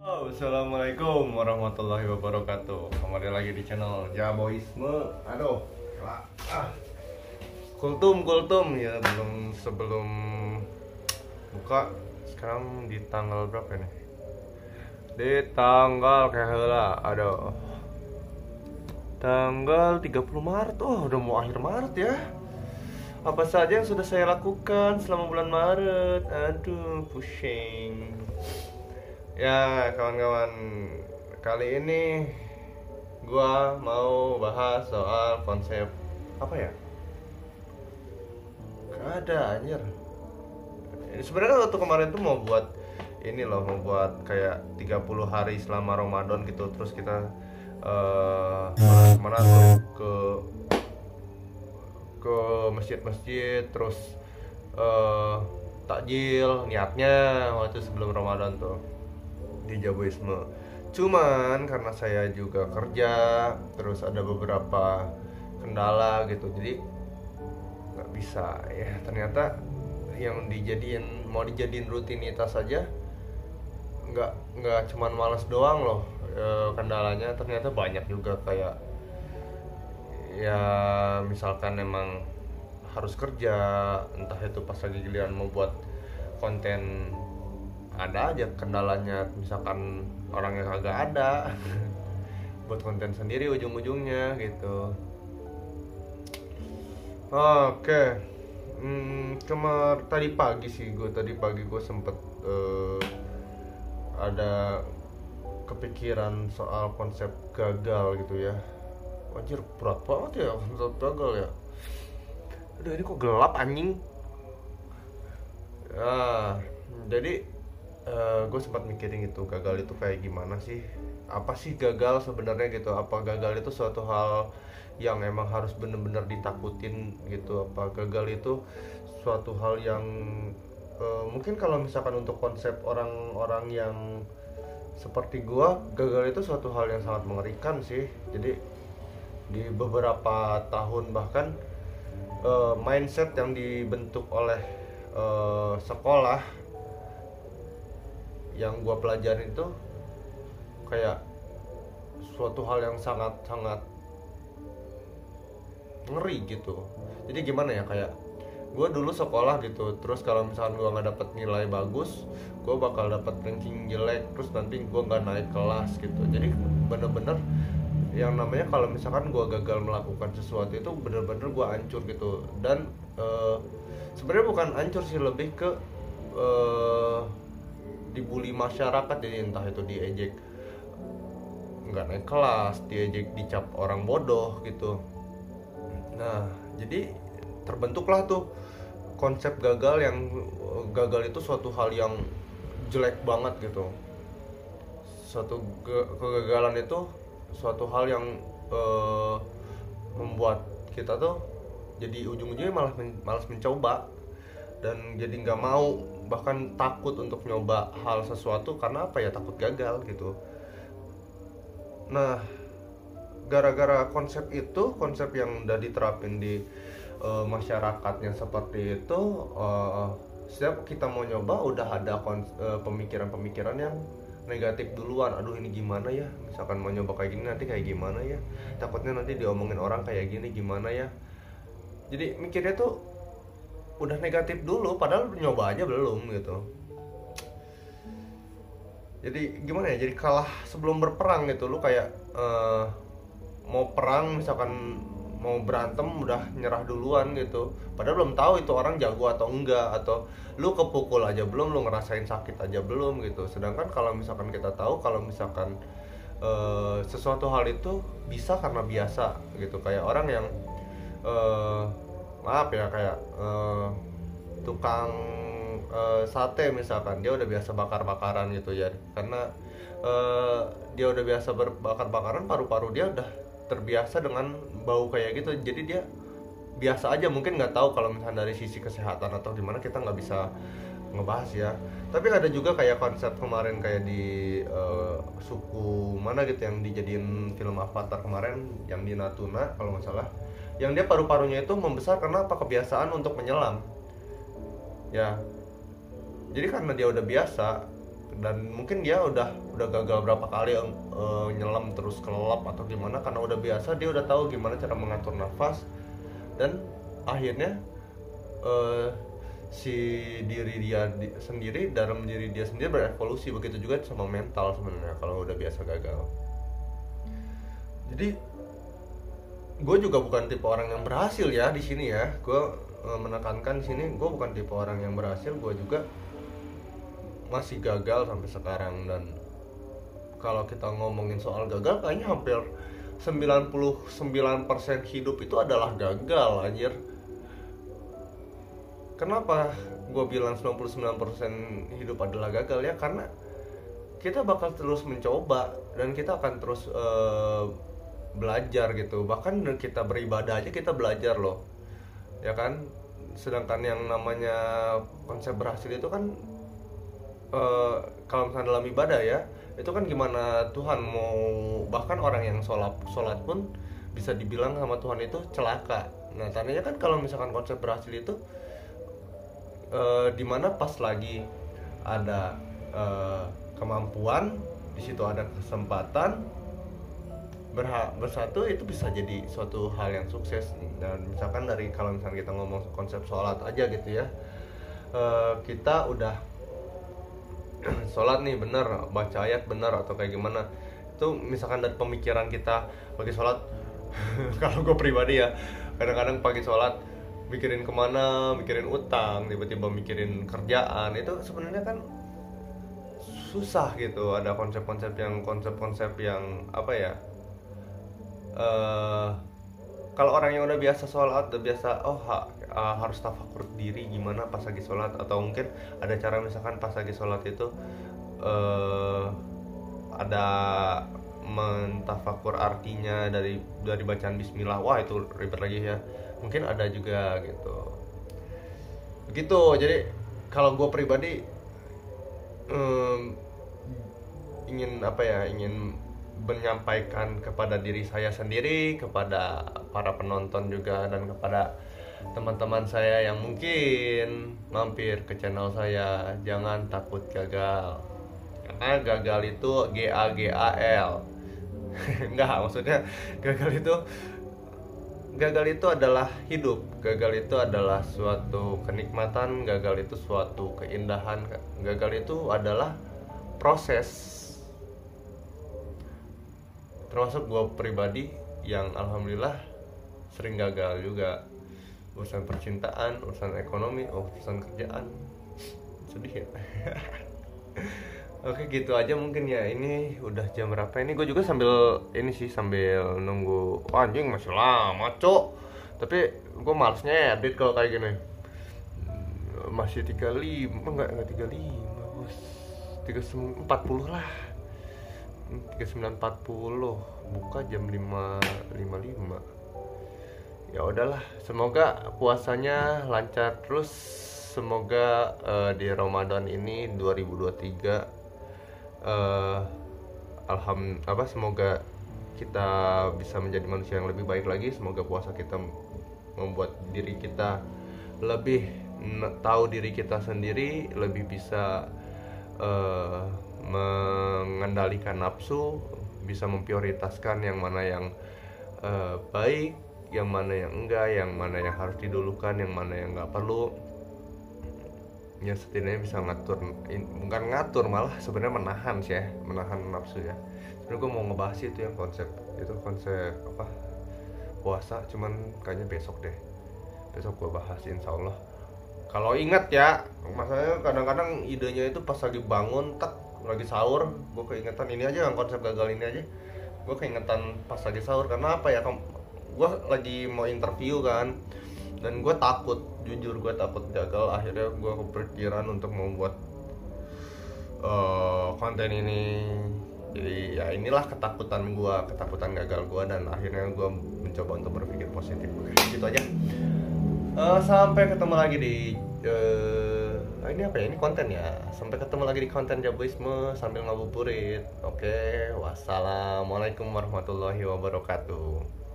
Assalamualaikum warahmatullahi wabarakatuh. Kembali lagi di channel Jaboisme. Aduh, gila. Kultum ya, sebelum buka. Sekarang di tanggal berapa nih? Di tanggal kayak heula. Aduh. Tanggal 30 Maret. Oh, udah mau akhir Maret ya. Apa saja yang sudah saya lakukan selama bulan Maret? Aduh, pusing. Ya kawan-kawan, kali ini gua mau bahas soal konsep apa ya? Gak ada anjir. Sebenarnya waktu kemarin tuh mau buat ini loh, mau buat kayak 30 hari selama Ramadan gitu. Terus kita kemana tuh ke masjid-masjid, terus takjil niatnya waktu sebelum Ramadan tuh di Jaboisme. Cuman karena saya juga kerja, terus ada beberapa kendala gitu, jadi nggak bisa ya. Ternyata yang mau dijadiin rutinitas saja nggak cuman malas doang loh. Kendalanya ternyata banyak juga, kayak ya misalkan emang harus kerja, entah itu pas lagi giliran mau buat konten ada aja kendalanya, misalkan orangnya kagak ada buat konten sendiri ujung-ujungnya gitu. Oke. Tadi pagi gue sempet ada kepikiran soal konsep gagal gitu ya. Anjir, berat banget ya konsep gagal ya. Aduh, ini kok gelap anjing. Jadi gue sempat mikirin gitu, gagal itu kayak gimana sih? Apa sih gagal sebenarnya gitu? Apa gagal itu suatu hal yang emang harus bener-bener ditakutin gitu? Apa gagal itu suatu hal yang mungkin kalau misalkan untuk konsep orang-orang yang seperti gue, gagal itu suatu hal yang sangat mengerikan sih. Jadi di beberapa tahun bahkan mindset yang dibentuk oleh sekolah yang gue pelajarin itu kayak suatu hal yang sangat ngeri gitu. Jadi gimana ya, kayak gue dulu sekolah gitu, terus kalau misalkan gue nggak dapet nilai bagus, gue bakal dapet ranking jelek, terus nanti gue nggak naik kelas gitu. Jadi bener-bener yang namanya kalau misalkan gue gagal melakukan sesuatu itu bener-bener gue hancur gitu. Dan sebenarnya bukan hancur sih, lebih ke dibully masyarakat. Jadi entah itu diejek nggak naik kelas, diejek, dicap orang bodoh gitu. Nah, jadi terbentuklah tuh konsep gagal, yang gagal itu suatu hal yang jelek banget gitu. Suatu kegagalan itu suatu hal yang membuat kita tuh jadi ujung-ujungnya malas mencoba, dan jadi nggak mau, bahkan takut untuk nyoba hal sesuatu. Karena apa ya? Takut gagal gitu. Nah, gara-gara konsep yang udah diterapin di masyarakatnya seperti itu, setiap kita mau nyoba udah ada pemikiran-pemikiran yang negatif duluan. Aduh, ini gimana ya, misalkan mau nyoba kayak gini nanti kayak gimana ya, takutnya nanti diomongin orang kayak gini, gimana ya. Jadi mikirnya tuh udah negatif dulu, padahal nyoba aja belum gitu. Jadi gimana ya, jadi kalah sebelum berperang gitu. Lu kayak mau perang, misalkan mau berantem udah nyerah duluan gitu, padahal belum tahu itu orang jago atau enggak, atau lu kepukul aja belum, lu ngerasain sakit aja belum gitu. Sedangkan kalau misalkan kita tahu kalau misalkan sesuatu hal itu bisa karena biasa gitu. Kayak orang yang maaf ya, kayak tukang sate misalkan, dia udah biasa bakar-bakaran gitu ya. Karena dia udah biasa bakar-bakaran, paru-paru dia udah terbiasa dengan bau kayak gitu. Jadi dia biasa aja, mungkin nggak tahu kalau misalnya dari sisi kesehatan atau gimana, kita nggak bisa ngebahas ya. Tapi ada juga kayak konsep kemarin kayak di suku mana gitu yang dijadiin film Avatar kemarin, yang di Natuna kalau nggak salah, yang dia paru-parunya itu membesar karena apa? Kebiasaan untuk menyelam ya. Jadi karena dia udah biasa dan mungkin dia udah gagal berapa kali nyelam terus kelelap atau gimana, karena udah biasa, dia udah tahu gimana cara mengatur nafas, dan akhirnya si diri dia sendiri, dalam diri dia sendiri berevolusi. Begitu juga sama mental sebenarnya kalau udah biasa gagal. Jadi gue juga bukan tipe orang yang berhasil ya di sini ya. Gue menekankan di sini, gue bukan tipe orang yang berhasil. Gue juga masih gagal sampai sekarang. Dan kalau kita ngomongin soal gagal, kayaknya hampir 99% hidup itu adalah gagal, anjir. Kenapa gue bilang 99% hidup adalah gagal ya? Karena kita bakal terus mencoba dan kita akan terus belajar gitu. Bahkan kita beribadah aja kita belajar loh, ya kan? Sedangkan yang namanya konsep berhasil itu kan kalau misalnya dalam ibadah ya, itu kan gimana Tuhan mau, bahkan orang yang sholat pun bisa dibilang sama Tuhan itu celaka. Nah tandanya kan kalau misalkan konsep berhasil itu dimana pas lagi ada kemampuan, di situ ada kesempatan, bersatu itu bisa jadi suatu hal yang sukses. Dan misalkan dari kalau misalkan kita ngomong konsep sholat aja gitu ya, kita udah sholat nih bener, baca ayat bener atau kayak gimana, itu misalkan dari pemikiran kita bagi sholat kalau gue pribadi ya, kadang-kadang pagi sholat mikirin kemana, mikirin utang, tiba-tiba mikirin kerjaan, itu sebenarnya kan susah gitu. Ada konsep-konsep yang apa ya, kalau orang yang udah biasa sholat, udah biasa harus tafakur diri gimana pas lagi sholat, atau mungkin ada cara misalkan pas lagi sholat itu ada mentafakur artinya dari bacaan bismillah. Wah itu ribet lagi ya, mungkin ada juga gitu. Begitu. Jadi kalau gue pribadi ingin menyampaikan kepada diri saya sendiri, kepada para penonton juga, dan kepada teman-teman saya yang mungkin mampir ke channel saya, jangan takut gagal. Karena gagal itu GAGAL. Enggak, maksudnya gagal itu adalah hidup. Gagal itu adalah suatu kenikmatan, gagal itu suatu keindahan, gagal itu adalah proses. Termasuk gue pribadi yang alhamdulillah sering gagal juga, urusan percintaan, urusan ekonomi, urusan kerjaan. Sedih ya. Oke gitu aja mungkin ya. Ini udah jam berapa ini? Gue juga sambil nunggu. Oh, anjing masih lama cok. Tapi gue malesnya edit kalau kayak gini. Masih 35, enggak 35 bos, 3940 lah, 3940, buka jam 5.55. Ya udahlah, semoga puasanya lancar terus. Semoga di Ramadan ini 2023 semoga kita bisa menjadi manusia yang lebih baik lagi. Semoga puasa kita membuat diri kita lebih tahu diri kita sendiri, lebih bisa mengendalikan nafsu, bisa memprioritaskan yang mana yang baik, yang mana yang enggak, yang mana yang harus didulukan, yang mana yang nggak perlu. Ya setidaknya bisa bukan ngatur, malah sebenarnya menahan sih ya, menahan nafsu ya. Sebenarnya gue mau ngebahas itu yang konsep apa puasa, cuman kayaknya besok gue bahas insya Allah. Kalau ingat ya, masalahnya kadang-kadang idenya itu pas lagi bangun, lagi sahur, gue keingetan ini aja, yang konsep gagal ini aja, gue keingetan pas lagi sahur. Karena apa ya, gue lagi mau interview kan, dan gue jujur gue takut gagal. Akhirnya gue kepikiran untuk membuat konten ini. Jadi ya inilah ketakutan gagal gue, dan akhirnya gue mencoba untuk berpikir positif. Oke, gitu aja. Sampai ketemu lagi di ini apa ya, ini konten ya. Sampai ketemu lagi di konten Jaboisme sambil ngabuburit. Oke, wassalamualaikum warahmatullahi wabarakatuh.